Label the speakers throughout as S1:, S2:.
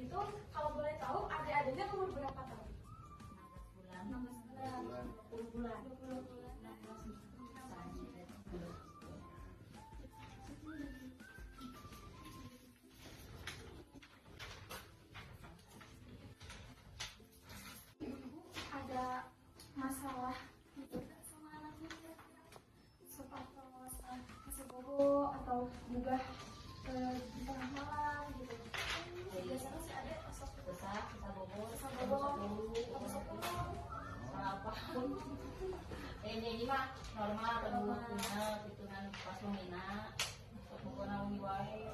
S1: Gitu, kalau boleh tahu adik-adiknya umur berapa tahun? 16 bulan, 20 bulan, 20 bulan. Ada masalah gitu sama anaknya, seperti kasih bobo atau juga di tengah malam gitu. Biasanya sih ada masuk
S2: Besar, bisa bobo,
S1: bisa bobo, masuk dulu.
S2: apa pun. Ini mah normal, kedua punya gitu kan pas lumina, bobo naungi wae.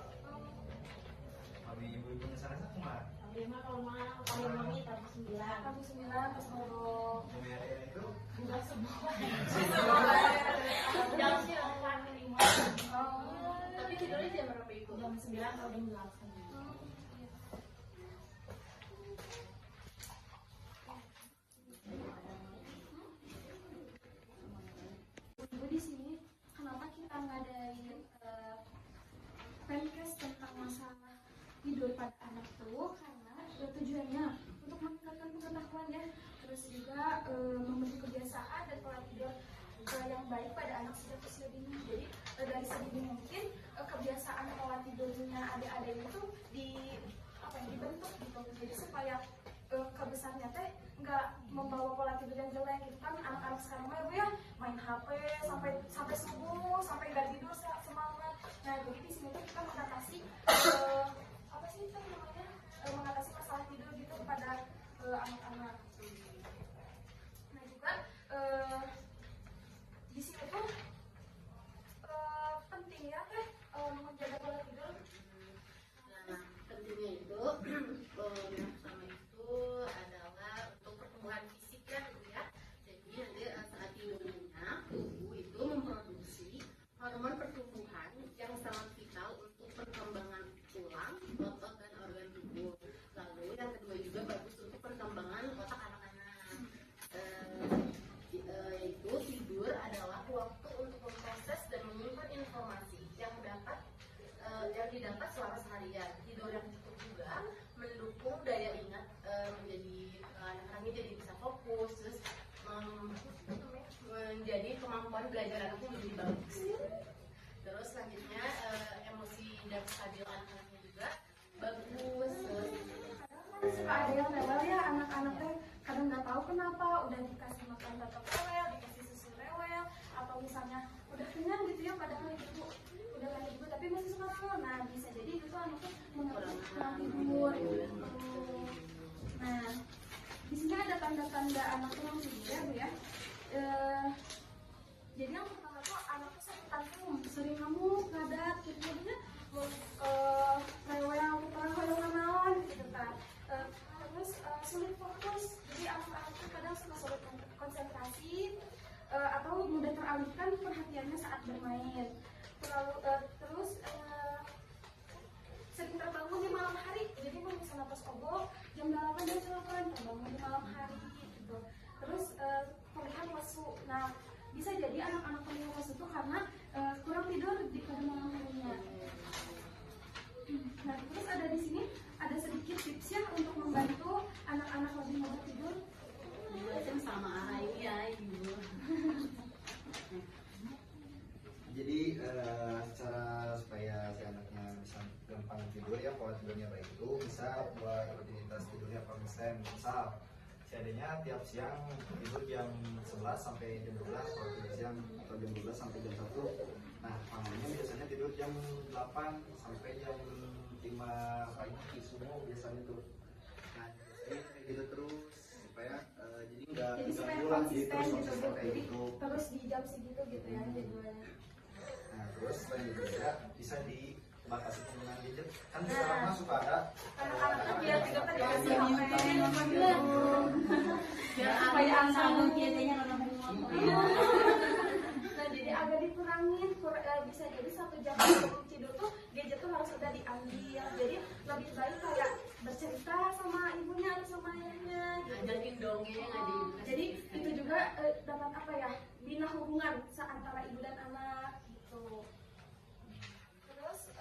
S3: Abi ibu-ibunya sana cuma
S2: Tapi mah kalau mah paling mami tapi 9.
S1: Kamu 9 pas bobo.
S3: Numernya itu
S2: Enggak semua. Jam sih orang 5. Tapi tidurnya jam berapa itu? Jam 9 atau jam 8.
S1: Ibu di sini kenapa kita ngadain podcast tentang masalah tidur pada anak tuh karena tujuannya untuk meningkatkan pengetahuan ya, terus juga membentuk kebiasaan dan pola tidur yang baik pada anak sejak usia dini. Jadi dari sedini mungkin kebiasaan pola tidurnya adik-adik itu dibentuk gitu. Jadi supaya kebesarnya teh nggak membawa pola tidur yang jelek gitu kan. Anak-anak sekarang mah ya main HP sampai subuh, sampai nggak tidur semangat. Nah jadi di sini tuh kita mengatasi apa sih itu namanya, mengatasi masalah tidur gitu kepada anak-anak. Nah juga di sini tuh penting ya teh menjaga pola tidur.
S4: Nah, pentingnya itu yang pertama itu adalah untuk pertumbuhan fisik kan ya. Jadi nanti saat tidurnya tubuh itu memproduksi hormon pertumbuhan yang sangat vital untuk perkembangan tulang, otot dan organ tubuh. Lalu yang kedua juga bagus untuk perkembangan otak anak-anak. Itu tidur adalah waktu untuk memproses dan menyimpan informasi yang didapat selama seharian. Tidur yang cukup juga mendukung daya ingat, menjadi anak-anaknya jadi bisa fokus, terus menjadi kemampuan belajar anaknya menjadi bagus. Terus selanjutnya emosi dan stabil anak-anaknya juga bagus.
S1: Suka ada yang rewel ya anak-anak teh, kadang nggak tahu kenapa udah dikasih makan tetap rewel, dikasih susu rewel, atau misalnya udah kenyang gitu ya padahal ibu udah lagi ibu tapi masih suka rewel. Nah bisa jadi itu tuh anaknya kurang tidur gitu. Nah di sini ada tanda-tanda anak kurang tidur ya bu ya. Jadi yang pertama tuh anak tuh sering tantrum, sering ngamuk, ngadat gitu jadinya rewel, naon gitu kan. Terus sulit fokus, jadi anak-anak itu kadang suka sulit konsentrasi atau mudah teralihkan perhatiannya saat bermain. Terus sering terbangun di malam hari, jadi kalau misalnya pas obo jam 8 dan 8 terbangun di malam hari gitu. Terus terlihat lesu. Nah bisa jadi anak-anak terlihat lesu itu karena kurang tidur pada malam harinya. Nah terus ada di sini ada sedikit tips ya untuk membantu anak-anak lebih mudah tidur.
S4: Jelasin sama arah ini ya ibu.
S3: jadi secara supaya si anaknya bisa gampang tidur ya, pola tidurnya baik itu bisa buat rutinitas tidurnya konsisten. Misal si adanya tiap siang tidur jam 11 sampai jam 12 kalau tidur siang, atau jam 12 sampai jam 1. Nah malamnya biasanya tidur jam 8 sampai jam 5 pagi subuh biasanya tuh. Nah jadi kayak gitu terus supaya jadi nggak
S1: Supaya
S3: pulang jadi
S1: konsisten
S3: terus
S1: gitu,
S3: konsisten kayak
S1: jadi
S3: gitu.
S1: terus di jam segitu gitu ya jadwalnya.
S3: Nah terus selain itu juga bisa dibatasi penggunaan gadget. Kan sekarang mah suka ada
S1: Anak-anak biar tidur tadi kasih
S3: yang
S1: HP,
S4: Biar supaya angsa kiatnya nggak
S1: Nah jadi agak dikurangin, bisa jadi 1 jam sebelum tidur tuh gadget tuh harus udah diambil. Jadi lebih baik kayak bercerita sama ibunya atau sama ayahnya gitu.
S4: ngajakin dongeng aja.
S1: Jadi itu juga dapat apa ya, bina hubungan antara ibu dan anak gitu. Terus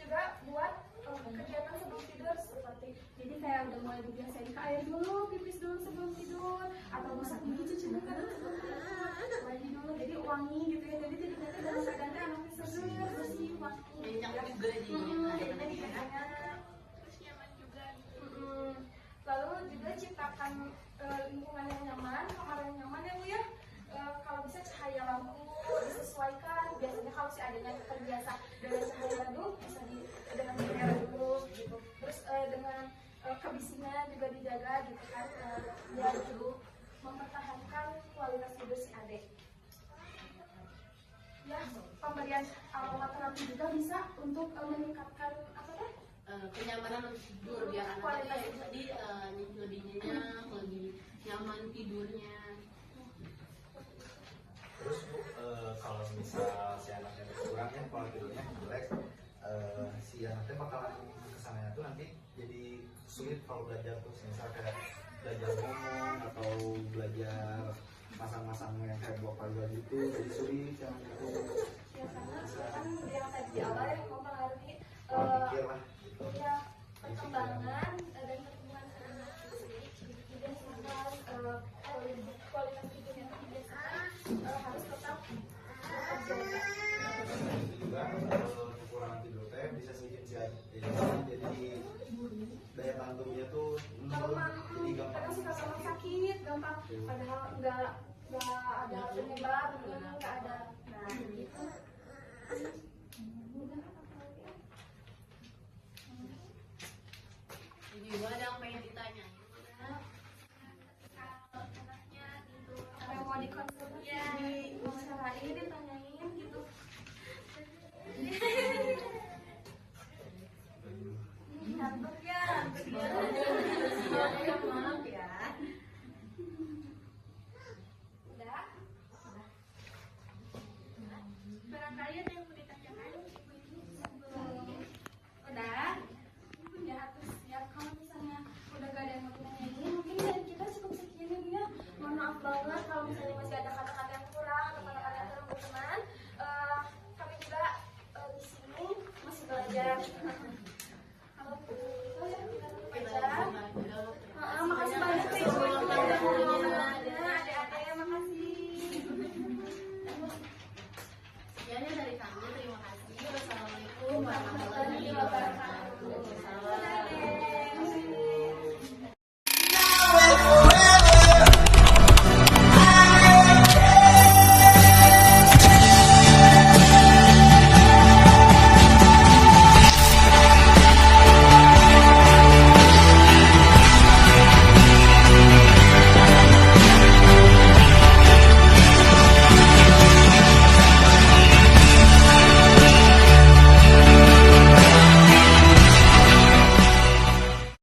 S1: juga buat kegiatan sebelum dibiasain ke air dulu, pipis dulu sebelum tidur, atau masak gigi cuci muka dulu sebelum tidur, mandi dulu, jadi wangi gitu ya. Jadi tidurnya tuh dalam keadaan anaknya seger, bersih, wangi.
S4: Nyenyak juga jadinya.
S1: Jadinya tidak enak, terus nyaman juga. Lalu juga ciptakan lingkungan yang nyaman, kamar yang nyaman ya Bu ya. Kalau bisa cahaya lampu disesuaikan. Biasanya kalau si adanya terbiasa dengan cahaya redup bisa dengan cahaya redup gitu. Terus dengan kebisingan juga dijaga gitu kan, biar dulu mempertahankan kualitas tidur si adek. Ya, pemberian aromaterapi juga bisa untuk meningkatkan apa ya?
S4: Kenyamanan untuk tidur biar anaknya ya tadi lebih nyenyak, lebih nyaman tidurnya.
S3: Terus Bu, kalau misal si anaknya kurang ya pola tidurnya jelek, si anaknya bakalan kesananya tuh nanti jadi sulit kalau belajar tuh, misal kayak belajar ngomong atau belajar masang-masang yang kayak buat pagi gitu, jadi sulit yang itu.
S1: Ya karena kan yang tadi di awal yang mempengaruhi
S3: Pola pikir lah gitu.
S1: ya perkembangan dan pertumbuhan anak juga misalkan kualitas tidurnya kebiasaan harus tetap terjaga.
S3: Itu juga kekurangan tidur teh bisa bikin si jadi daya tahan tubuhnya tuh menurun, jadi gampang
S1: Kadang suka gampang sakit, gampang padahal nggak ada penyebab, nggak ada. Nah gitu.
S4: Jadi juga ada yang pengen ditanya.
S1: Ada yang mau dikonsultasi di wawancara ini ditanyain gitu. Ngantuk ya.
S4: Maaf ya.
S1: Udah? Barangkali ada yang mau ditanyakan ibu ini sebelum udah? Ya terus ya kalau misalnya udah gak ada yang mau ditanyain, mungkin dari kita cukup sekian ya Bu ya. Mohon maaf banget kalau misalnya masih ada kata-kata yang kurang atau kata-kata yang kurang berkenan. Kami juga di sini masih belajar. Kalau begitu ya kita tutup aja. Makasih banyak nih Bu yang udah ngomong adik-adik, makasih.
S4: Sekiannya dari kami, terima kasih. Wassalamualaikum warahmatullahi wabarakatuh.